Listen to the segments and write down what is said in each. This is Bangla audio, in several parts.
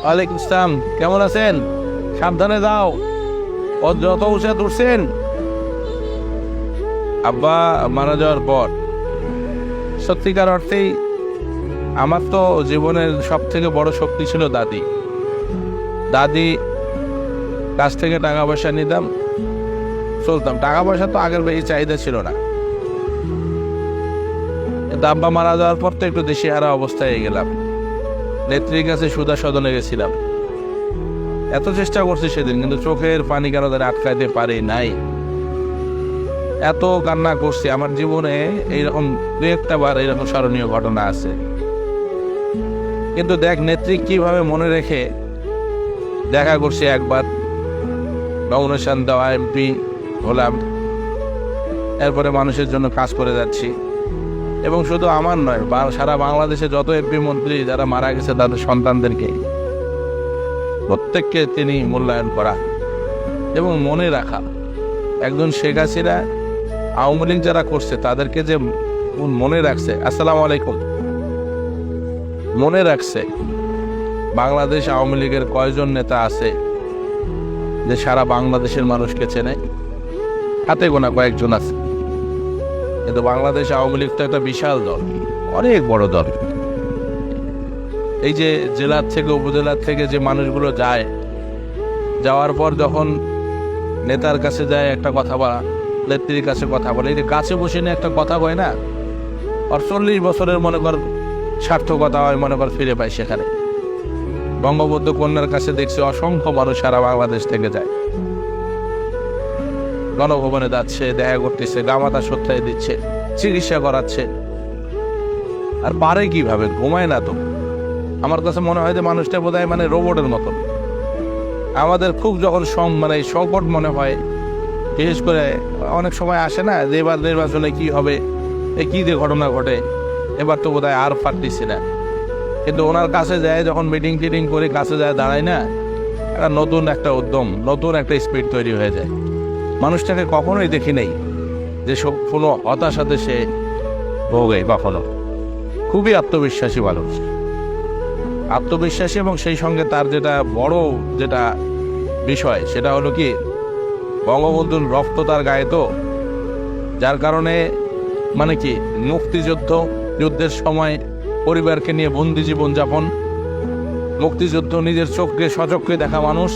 ওয়ালাইকুম আসসালাম। কেমন আছেন? সাবধানে যাও, ও যত উঁচে উঠছেন। আব্বা মারা যাওয়ার পর সত্যিকার অর্থেই আমার তো জীবনের সব থেকে বড় শক্তি ছিল দাদি। দাদি কাছ থেকে টাকা পয়সা নিতাম, চলতাম। টাকা পয়সা তো আগের বেশি চাহিদা ছিল না, কিন্তু আব্বা মারা যাওয়ার পর তো একটু দিশেহারা অবস্থায় গেলাম। নেত্রীর কাছে সুধা সদনে গেছিলাম, এত চেষ্টা করছি সেদিন, কিন্তু চোখের পানি কেন তারা আটকাইতে পারি নাই। এত কান্না করছি। আমার জীবনে এইরকম দু একটা বার এইরকম স্মরণীয় ঘটনা আছে। কিন্তু দেখ, নেত্রী কিভাবে মনে রেখে দেখা করছি। একবার নমিনেশন দেওয়া এমপি হলাম, এরপরে মানুষের জন্য কাজ করে যাচ্ছি। এবং শুধু আমার নয়, সারা বাংলাদেশে যত এমপি মন্ত্রী যারা মারা গেছে তাদের সন্তানদেরকে প্রত্যেককে তিনি মূল্যায়ন করা এবং মনে রাখা। একজন শেখ হাসিনা আওয়ামী লীগ যারা করছে তাদেরকে যে মনে রাখছে, আসসালামু আলাইকুম, মনে রাখছে। বাংলাদেশ আওয়ামী লীগের কয়জন নেতা আছে যে সারা বাংলাদেশের মানুষকে চেনে? হাতে গোনা কয়েকজন আছে। কিন্তু বাংলাদেশ আওয়ামী লীগ তো একটা বিশাল দল, অনেক বড় দল। এই যে জেলার থেকে উপজেলার থেকে যে মানুষগুলো যায়, যাওয়ার পর যখন নেতার কাছে যায় একটা কথা বলা, নেত্রীর কাছে কথা বলে, এই যে কাছে বসে নিয়ে একটা কথা কয় না, আর 40 বছরের মনে কর সার্থকতা হয়, মনে কর ফিরে পায় সেখানে। বঙ্গবন্ধু কন্যার কাছে দেখছি অসংখ্য মানুষ সারা বাংলাদেশ থেকে যায়, গণভবনে যাচ্ছে, দেখা করতেছে, গামাতা সত্যায় দিচ্ছে, চিকিৎসা করাচ্ছে। আর পারে কিভাবে? ঘুমায় না তো। আমার কাছে মনে হয় যে মানুষটা বোধহয় মানে রোবটের মতন। আমাদের খুব যখন মানে সংকট মনে হয়, বিশেষ করে অনেক সময় আসে না যে এবার নির্বাচনে কি হবে, কি যে ঘটনা ঘটে, এবার তো বোধহয় আর পারতেছি না। কিন্তু ওনার কাছে যায় যখন মিটিং টিটিং করে, কাছে যায় দাঁড়ায় না, একটা নতুন একটা উদ্যম, নতুন একটা স্পিড তৈরি হয়ে যায়। মানুষটাকে কখনোই দেখি নেই যে সব কোনো হতাশাতে সে ভোগে কখনো। খুবই আত্মবিশ্বাসী মানুষ, আত্মবিশ্বাসী। এবং সেই সঙ্গে তার যেটা বড় যেটা বিষয়, সেটা হলো কি, বঙ্গবন্ধুর রক্ত তার গায়ে তো, যার কারণে মানে কি যুদ্ধের সময় পরিবারকে নিয়ে বন্দি জীবনযাপন, মুক্তিযুদ্ধ নিজের চোখকে সচক্ষে দেখা মানুষ,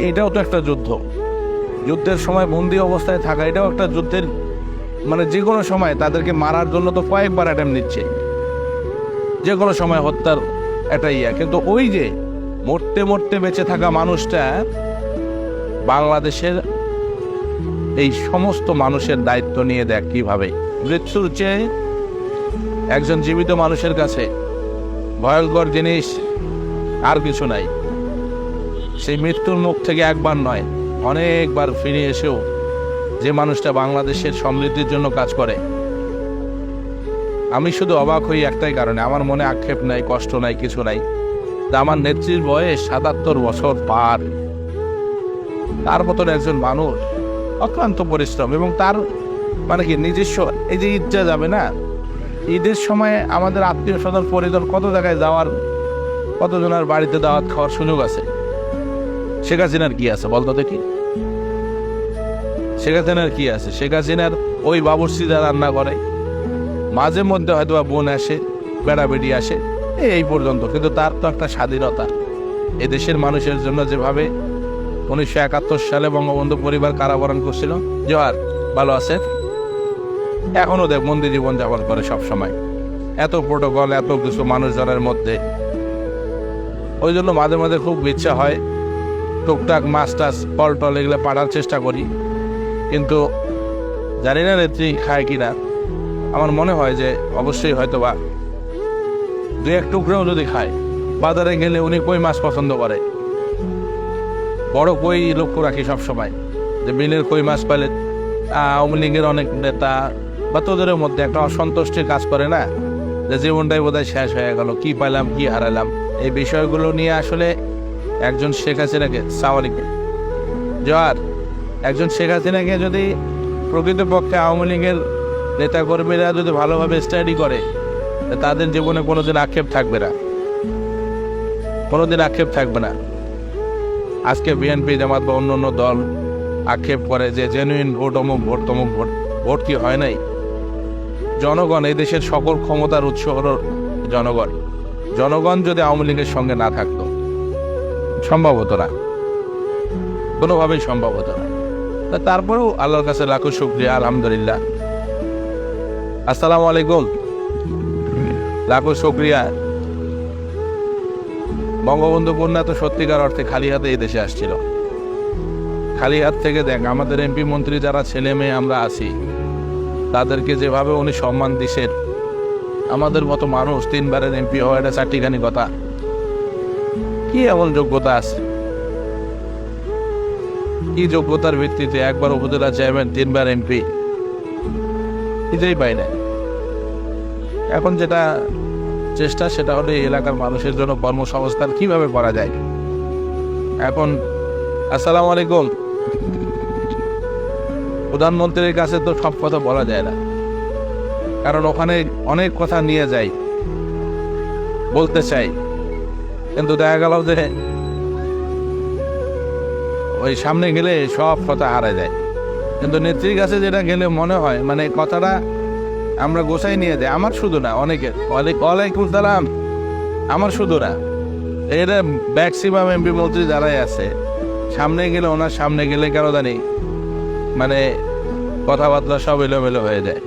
এটাও তো একটা যুদ্ধ। যুদ্ধের সময় বন্দি অবস্থায় থাকা, এটাও একটা যুদ্ধের, মানে যে কোনো সময় তাদেরকে মারার জন্য তো কয়েকবার অ্যাটেম্প নিচ্ছে, যে কোনো সময় হত্যার একটা কিন্তু ওই যে মরতে মরতে বেঁচে থাকা মানুষটা বাংলাদেশের এই সমস্ত মানুষের দায়িত্ব নিয়ে দেখ কিভাবে। মৃত্যুর চেয়ে একজন জীবিত মানুষের কাছে ভয়ঙ্কর জিনিস আর কিছু নাই। সেই মৃত্যুর মুখ থেকে একবার নয়, অনেকবার ফিরে এসেও যে মানুষটা বাংলাদেশের সমৃদ্ধির জন্য কাজ করে। আমি শুধু অবাক হই একটাই কারণে, আমার মনে আক্ষেপ নাই, কষ্ট নাই, কিছু নাই। আমার নেত্রীর বয়স 77 বছর পার, তার মতন একজন মানুষ, অক্লান্ত পরিশ্রম। এবং তার মানে কি নিজস্ব, এই যে ঈদটা যাবে না, ঈদের সময় আমাদের আত্মীয় স্বজন পরিজন কত জায়গায় যাওয়ার, কতজনের বাড়িতে দাওয়াত খাওয়ার সুযোগ আছে। শেখ হাসিনার কি আছে বলতো দেখি? শেখ হাসিনার কি আছে? শেখ হাসিনার ওই বাবুর্চিরা রান্না করে, মাঝে মধ্যে হয়তো বোন আসে, বেড়াবেড়ি আসে, এই পর্যন্ত। কিন্তু তার তো একটা স্বাধীনতা। এদেশের মানুষের জন্য যেভাবে 1971 সালে বঙ্গবন্ধু পরিবার কারাবরণ করছিল, জোহার, ভালো আছে, এখনো দেখ বন্দি জীবন যাপন করে সব সময়। এত প্রোটোকল, এত কিছু মানুষজনের মধ্যে। ওই জন্য মাঝে মাঝে খুব ইচ্ছা হয় টুকটাক মাছ টাছ, ফল টল এগুলো পাঠার চেষ্টা করি। কিন্তু জানি না নেত্রী খায় কিনা। আমার মনে হয় যে অবশ্যই হয়তো বা 2-1 টুকরাও যদি খায়। বাজারে গেলে উনি কই মাছ পছন্দ করে, বড় কই লক্ষ্য রাখি সবসময়, যে বিলের কই মাছ পাইলে আওয়ামী লীগের অনেক নেতা বা তোদের মধ্যে একটা অসন্তুষ্টির কাজ করে না, যে জীবনটাই বোধহয় শেষ হয়ে গেল, কি পাইলাম কি হারালাম। এই বিষয়গুলো নিয়ে আসলে একজন শেখ হাসিনাকে, সাওয়ালিকে জোয়ার, একজন শেখ হাসিনাকে যদি প্রকৃতপক্ষে আওয়ামী লীগের নেতাকর্মীরা যদি ভালোভাবে স্টাডি করে, তাদের জীবনে কোনোদিন আক্ষেপ থাকবে না। কোনোদিন আক্ষেপ থাকবে না। আজকে বিএনপি জামাত বা অন্য অন্য দল আক্ষেপ করে যে জেনুইন ভোট অমুক ভোট তমুক ভোট। ভোট কি হয় নাই? জনগণ, এই দেশের সকল ক্ষমতার উৎস হলো জনগণ। জনগণ যদি আওয়ামী লীগের সঙ্গে না থাকতো, সম্ভব হতো না, কোনোভাবেই সম্ভব হতো না। তারপরেও আল্লাহর কাছে লাখো শুকরিয়া, আলহামদুলিল্লাহ। আসসালামু আলাইকুম। লাখো শুকরিয়া। বঙ্গবন্ধু কন্যা তো সত্যিকার অর্থে খালি হাতে এই দেশে আসছিল। খালি হাত থেকে দেখ, আমাদের এমপি মন্ত্রী যারা ছেলে মেয়ে আমরা আছি, তাদেরকে যেভাবে উনি সম্মান দিছেন, আমাদের মতো মানুষ 3 বারের এমপি হওয়া এটা চারটিখানি কথা। কি এমন যোগ্যতা আছে? কি যোগ্যতার ভিত্তিতে একবার উপজেলা চেয়ারম্যান, 3 বার এমপি? নিজেই পাই না। এখন যেটা চেষ্টা, সেটা হলো এই এলাকার মানুষের জন্য কর্মসংস্থান কিভাবে করা যায়। এখন আসসালামু আলাইকুম। প্রধানমন্ত্রীর কাছে তো সব কথা বলা যায় না, কারণ ওখানে অনেক কথা নিয়ে যাই, বলতে চাই, কিন্তু দেখা গেল যে ওই সামনে গেলে সব কথা হারা যায়। কিন্তু নেত্রীর কাছে যেটা গেলে মনে হয় মানে কথাটা আমরা গোছাই নিয়ে যাই। আমার শুধু না, অনেকের। ওয়ালাইকুম সালাম। আমার শুধু না, এটা ম্যাক্সিমাম এমপি মন্ত্রী যারাই আছে, সামনে গেলে, ওনার সামনে গেলে কেন জানি মানে কথাবার্তা সব এলোমেলো হয়ে যায়।